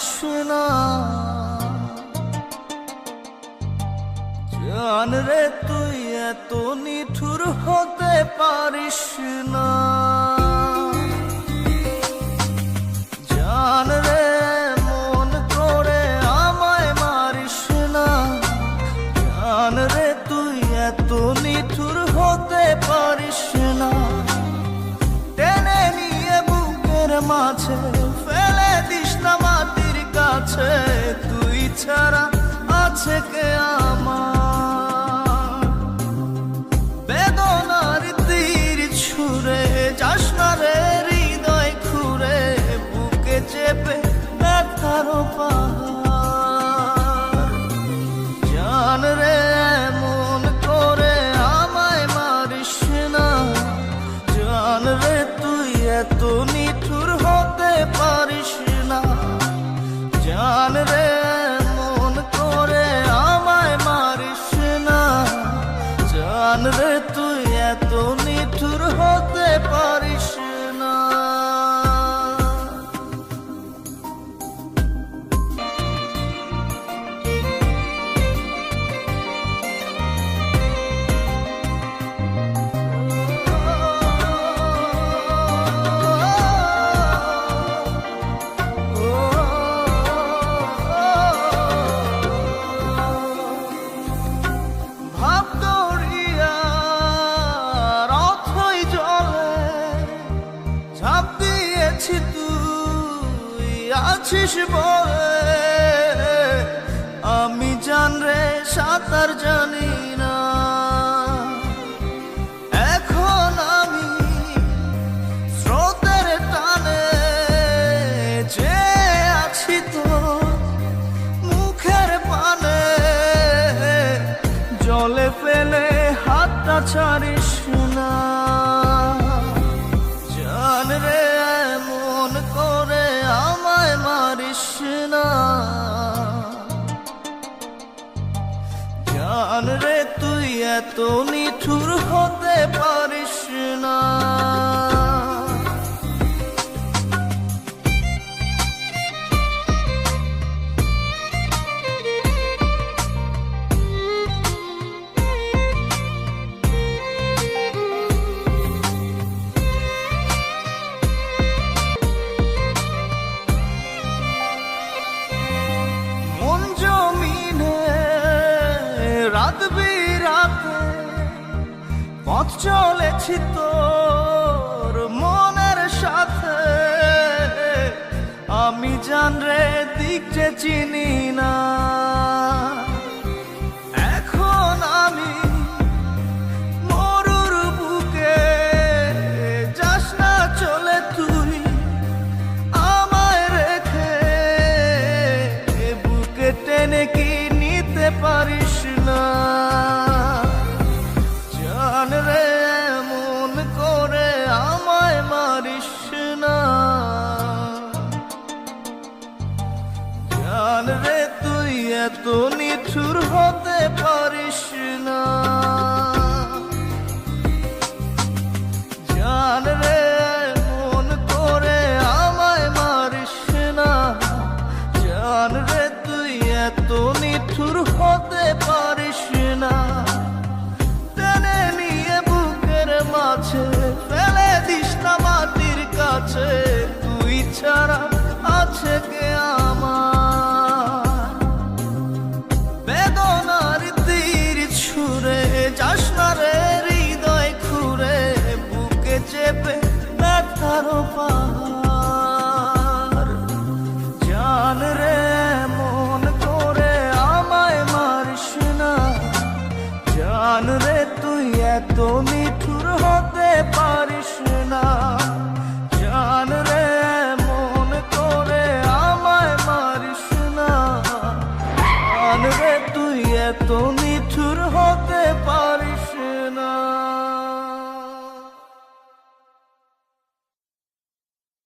পারিস না। জান রে তুই এত নিঠুর হতে পারিস না। জান রে মন করে আমায় মারিস না। জান রে তুই এত নিঠুর হতে পারিস না। টেনে নিয়ে বুকের মাঝে ফেলে দিস না মাটির কাছে। তুই ছাড়া আছে কে আমার? বেদনার তীর ছুঁড়ে যাস না রে হৃদয় খুঁড়ে, বুকে চেপে ব্যথার পাহাড়। জান রে মন করে আমায় মারিস না। জান রে তুই এত নিঠুর হতে পারিস না। জান রে মন করে আমায় মারিস না। জান রে তুই এত নিঠুর হতে পারিস না। ঝাঁপ দিয়েছি তুই আছিস বলে, আমি জান রে সাঁতার জানি না। এখন আমি স্রোতের টানে যে আছি তো মুখের পানে। জলে ফেলে হাতটা ছাড়িস না। জান রে মন করে আমায় মারিস না। জান রে তুই এত নিঠুর হতে পারিস না। রাত বিরাতে পথ চলেছি তোর মনের সাথে। আমি জান রে দিক যে চিনি না। এখন আমি মরুর বুকে, যাস না চলে তুই আমায় রেখে। বুকে টেনে কি নিতে পারিস না? জান রে মন করে আমায় মারিস না। জান রে তুই এত নিঠুর হতে পারিস না। জান রে মন করে আমায় মারিস না। জান রে তুই এত নিঠুর হতে পারিস না। টেনে নিয়ে বুকের মাঝে ফেলে দিস না মাটির কাছে। তুই ছাড়া আছে কে আমার? বেদনার তীর ছুঁড়ে যাস না রে হৃদয় খুঁড়ে, বুকে চেপে ব্যথার পাহাড়। জান রে মন করে আমায় মারিস না। জান রে তুই এত নিঠুর হতে পারিস না। জান রে মন করে আমায় মারিস না। জান রে তুই এত নিঠুর হতে পারিস